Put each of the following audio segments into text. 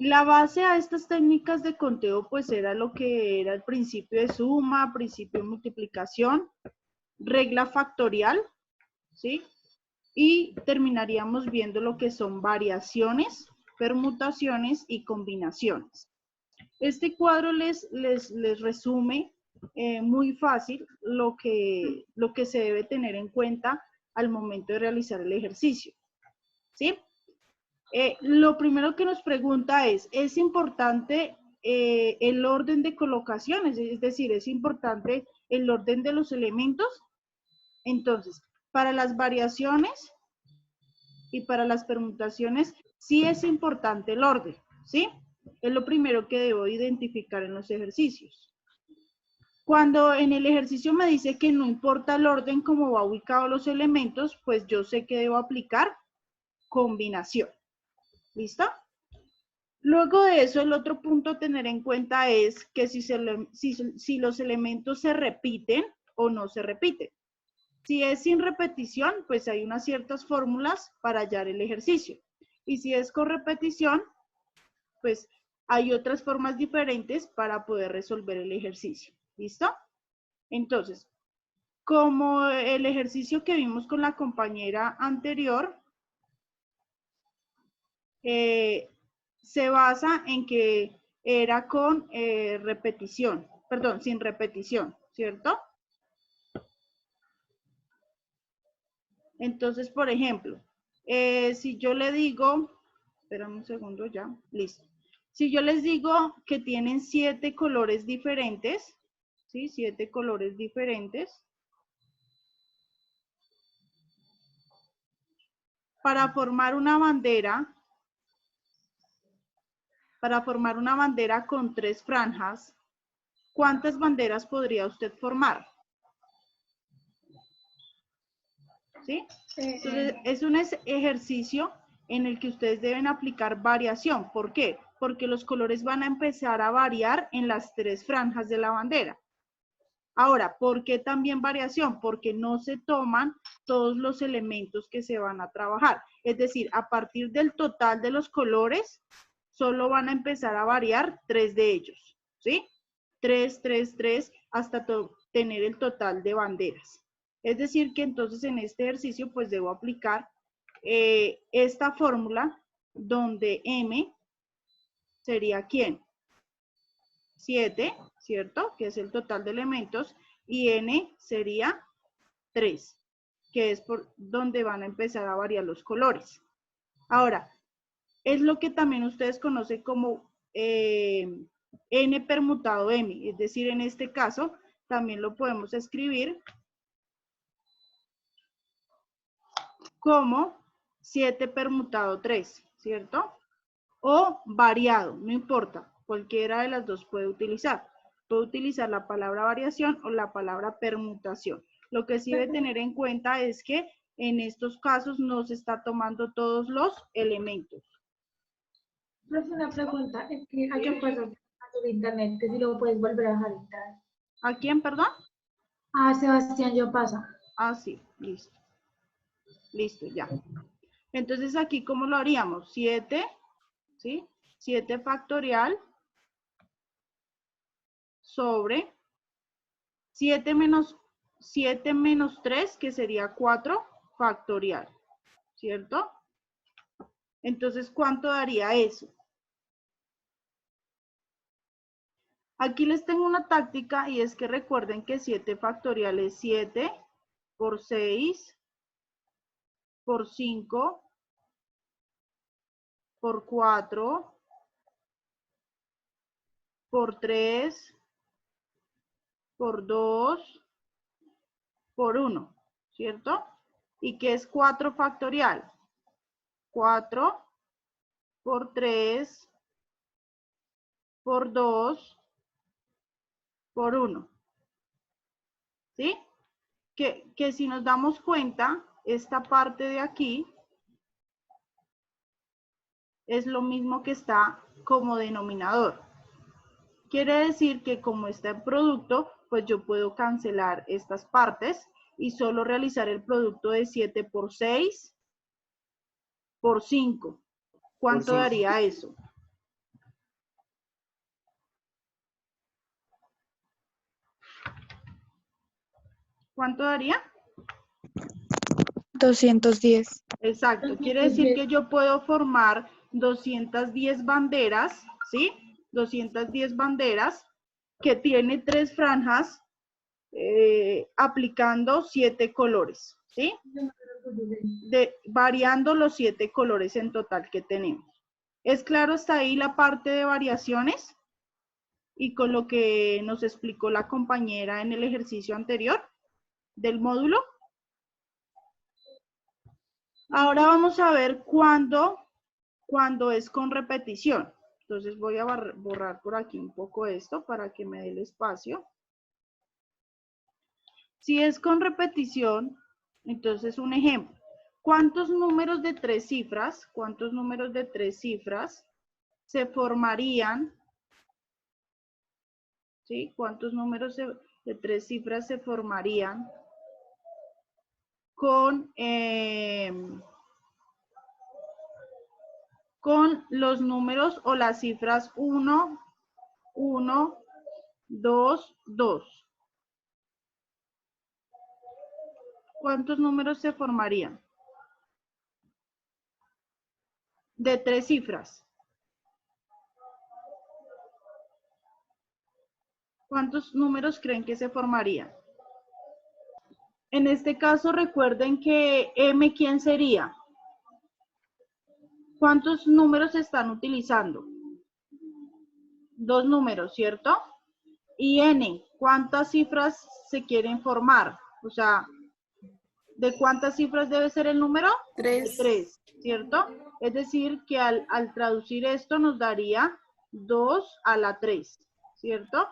La base a estas técnicas de conteo pues era lo que era el principio de suma, principio de multiplicación, regla factorial, ¿sí? Y terminaríamos viendo lo que son variaciones, permutaciones y combinaciones. Este cuadro les resume muy fácil lo que se debe tener en cuenta al momento de realizar el ejercicio, ¿sí? Lo primero que nos pregunta ¿es importante el orden de colocaciones? Es decir, ¿es importante el orden de los elementos? Entonces, para las variaciones y para las permutaciones, sí es importante el orden, ¿sí? Es lo primero que debo identificar en los ejercicios. Cuando en el ejercicio me dice que no importa el orden como va ubicado los elementos, pues yo sé que debo aplicar combinación. ¿Listo? Luego de eso, el otro punto a tener en cuenta es que si los elementos se repiten o no se repiten. Si es sin repetición, pues hay unas ciertas fórmulas para hallar el ejercicio. Y si es con repetición, pues hay otras formas diferentes para poder resolver el ejercicio. ¿Listo? Entonces, como el ejercicio que vimos con la compañera anterior, se basa en que era con repetición, perdón, sin repetición, ¿cierto? Entonces, por ejemplo, si yo le digo, espérame un segundo ya, listo. Si yo les digo que tienen 7 colores diferentes, ¿sí? 7 colores diferentes. Para formar una bandera con 3 franjas, ¿cuántas banderas podría usted formar? ¿Sí? Entonces, es un ejercicio en el que ustedes deben aplicar variación. ¿Por qué? Porque los colores van a empezar a variar en las 3 franjas de la bandera. Ahora, ¿por qué también variación? Porque no se toman todos los elementos que se van a trabajar. Es decir, a partir del total de los colores, solo van a empezar a variar 3 de ellos, ¿sí? 3, 3, 3, hasta tener el total de banderas. Es decir, que entonces en este ejercicio, pues debo aplicar esta fórmula donde M sería ¿quién? 7, ¿cierto? Que es el total de elementos, y N sería 3, que es por donde van a empezar a variar los colores. Ahora, es lo que también ustedes conocen como N permutado M, es decir, en este caso también lo podemos escribir como 7 permutado 3, ¿cierto? O variado, no importa, cualquiera de las dos puede utilizar. Puede utilizar la palabra variación o la palabra permutación. Lo que sí debe tener en cuenta es que en estos casos no se está tomando todos los elementos. Profe, una pregunta, es que hay que pasar a tu internet, que si lo puedes volver a dejar entrar. ¿A quién, perdón? Ah, Sebastián, yo pasa. Ah, sí, listo. Listo, ya. Entonces aquí, ¿cómo lo haríamos? 7, ¿sí? 7 factorial sobre 7 menos 3, que sería 4 factorial, ¿cierto? Entonces, ¿cuánto daría eso? Aquí les tengo una táctica y es que recuerden que 7 factorial es 7 por 6 por 5 por 4 por 3 por 2 por 1, ¿cierto? ¿Y qué es 4 factorial? 4 por 3 por 2 por 1, ¿sí? Que si nos damos cuenta, esta parte de aquí es lo mismo que está como denominador. Quiere decir que como está en producto, pues yo puedo cancelar estas partes y solo realizar el producto de 7 por 6 por 5. ¿Cuánto daría eso? ¿Cuánto daría? 210. Exacto, quiere decir que yo puedo formar 210 banderas, ¿sí? 210 banderas que tiene 3 franjas aplicando 7 colores, ¿sí? Variando los 7 colores en total que tenemos. ¿Es claro hasta ahí la parte de variaciones? Y con lo que nos explicó la compañera en el ejercicio anterior del módulo. Ahora vamos a ver cuándo es con repetición. Entonces voy a borrar por aquí un poco esto para que me dé el espacio. Si es con repetición, entonces un ejemplo. ¿Cuántos números de 3 cifras, se formarían? ¿Sí? ¿Cuántos números de 3 cifras se formarían con los números o las cifras 1, 1, 2, 2? ¿Cuántos números se formarían? De 3 cifras. ¿Cuántos números creen que se formarían? En este caso, recuerden que M, ¿quién sería? ¿Cuántos números se están utilizando? 2 números, ¿cierto? Y N, ¿cuántas cifras se quieren formar? O sea, ¿de cuántas cifras debe ser el número? 3. De 3, ¿cierto? Es decir, que al traducir esto nos daría 2 a la 3, ¿cierto?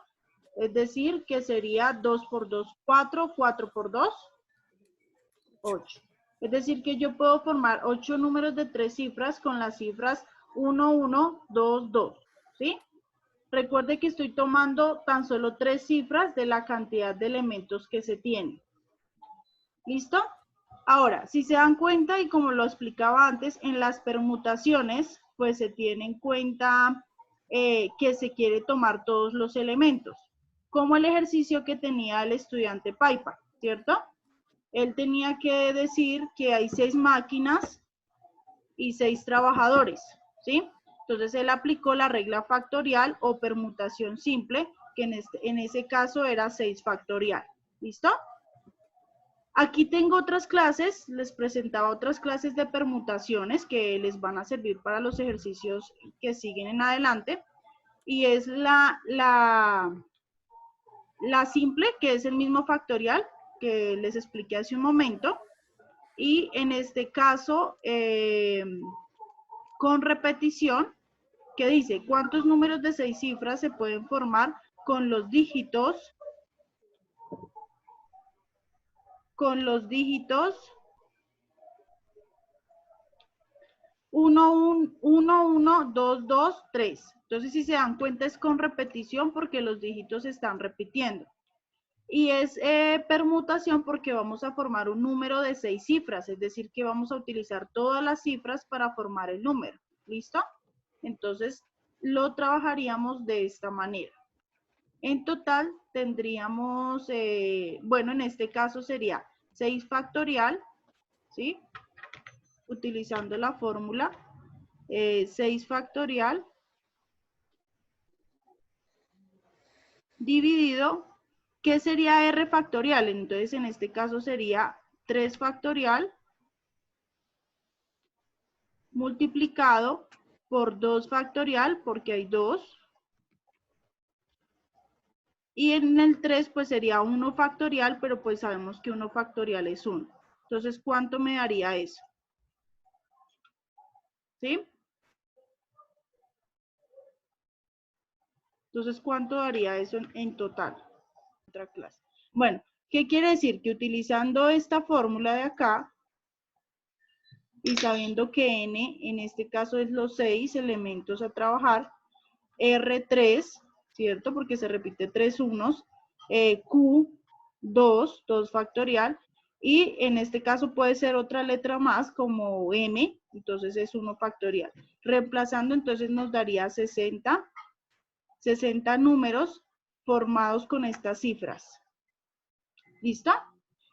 Es decir, que sería 2 por 2, 4, 4 por 2, 8. Es decir, que yo puedo formar 8 números de 3 cifras con las cifras 1, 1, 2, 2, ¿sí? Recuerde que estoy tomando tan solo 3 cifras de la cantidad de elementos que se tienen. ¿Listo? Ahora, si se dan cuenta, y como lo explicaba antes, en las permutaciones, pues se tiene en cuenta que se quiere tomar todos los elementos, como el ejercicio que tenía el estudiante Paipa, ¿cierto? Él tenía que decir que hay 6 máquinas y 6 trabajadores, ¿sí? Entonces él aplicó la regla factorial o permutación simple, que en ese caso era 6 factorial. ¿Listo? Aquí tengo otras clases, les presentaba otras clases de permutaciones que les van a servir para los ejercicios que siguen en adelante. Y es la simple, que es el mismo factorial que les expliqué hace un momento. Y en este caso, con repetición, que dice, ¿cuántos números de 6 cifras se pueden formar con los dígitos 1, 1, 2, 2, 3. Entonces, si se dan cuenta, es con repetición porque los dígitos se están repitiendo. Y es permutación porque vamos a formar un número de 6 cifras, es decir, que vamos a utilizar todas las cifras para formar el número. ¿Listo? Entonces, lo trabajaríamos de esta manera. En total, tendríamos, bueno, en este caso sería 6 factorial, ¿sí? Utilizando la fórmula 6 factorial dividido, ¿qué sería R factorial? Entonces, en este caso sería 3 factorial multiplicado por 2 factorial, porque hay 2. Y en el 3, pues sería 1 factorial, pero pues sabemos que 1 factorial es 1. Entonces, ¿cuánto me daría eso? ¿Sí? Entonces, ¿cuánto daría eso en total? Otra clase. Bueno, ¿qué quiere decir? Que utilizando esta fórmula de acá, y sabiendo que N, en este caso es los 6 elementos a trabajar, R3, ¿cierto? Porque se repite 3 unos, Q, 2 factorial, y en este caso puede ser otra letra más como M, entonces es 1 factorial. Reemplazando, entonces nos daría 60 números formados con estas cifras. ¿Listo?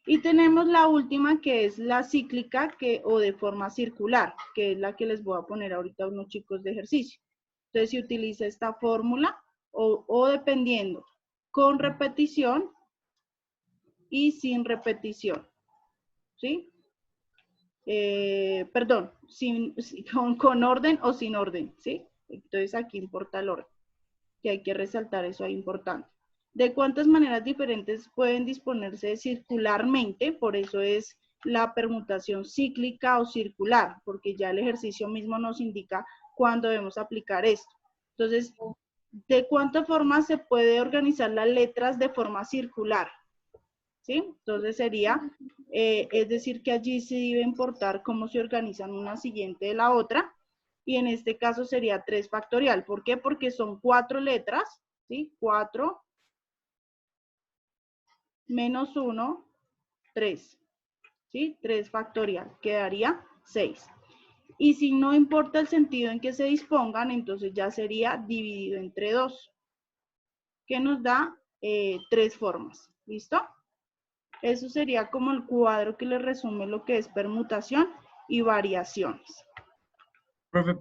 Y tenemos la última, que es la cíclica o de forma circular, que es la que les voy a poner ahorita a unos chicos de ejercicio. Entonces, se utiliza esta fórmula o dependiendo, con repetición y sin repetición, ¿sí? Perdón, con orden o sin orden, ¿sí? Entonces, aquí importa el orden, que hay que resaltar eso ahí importante. ¿De cuántas maneras diferentes pueden disponerse circularmente? Por eso es la permutación cíclica o circular, porque ya el ejercicio mismo nos indica cuándo debemos aplicar esto. Entonces, ¿de cuántas formas se puede organizar las letras de forma circular? ¿Sí? Entonces sería, es decir, que allí sí debe importar cómo se organizan una siguiente de la otra, y en este caso sería 3 factorial. ¿Por qué? Porque son 4 letras, ¿sí? 4 menos 1, 3, ¿sí? 3 factorial, quedaría 6. Y si no importa el sentido en que se dispongan, entonces ya sería dividido entre 2, que nos da 3 formas, ¿listo? Eso sería como el cuadro que le resume lo que es permutación y variaciones. Profe.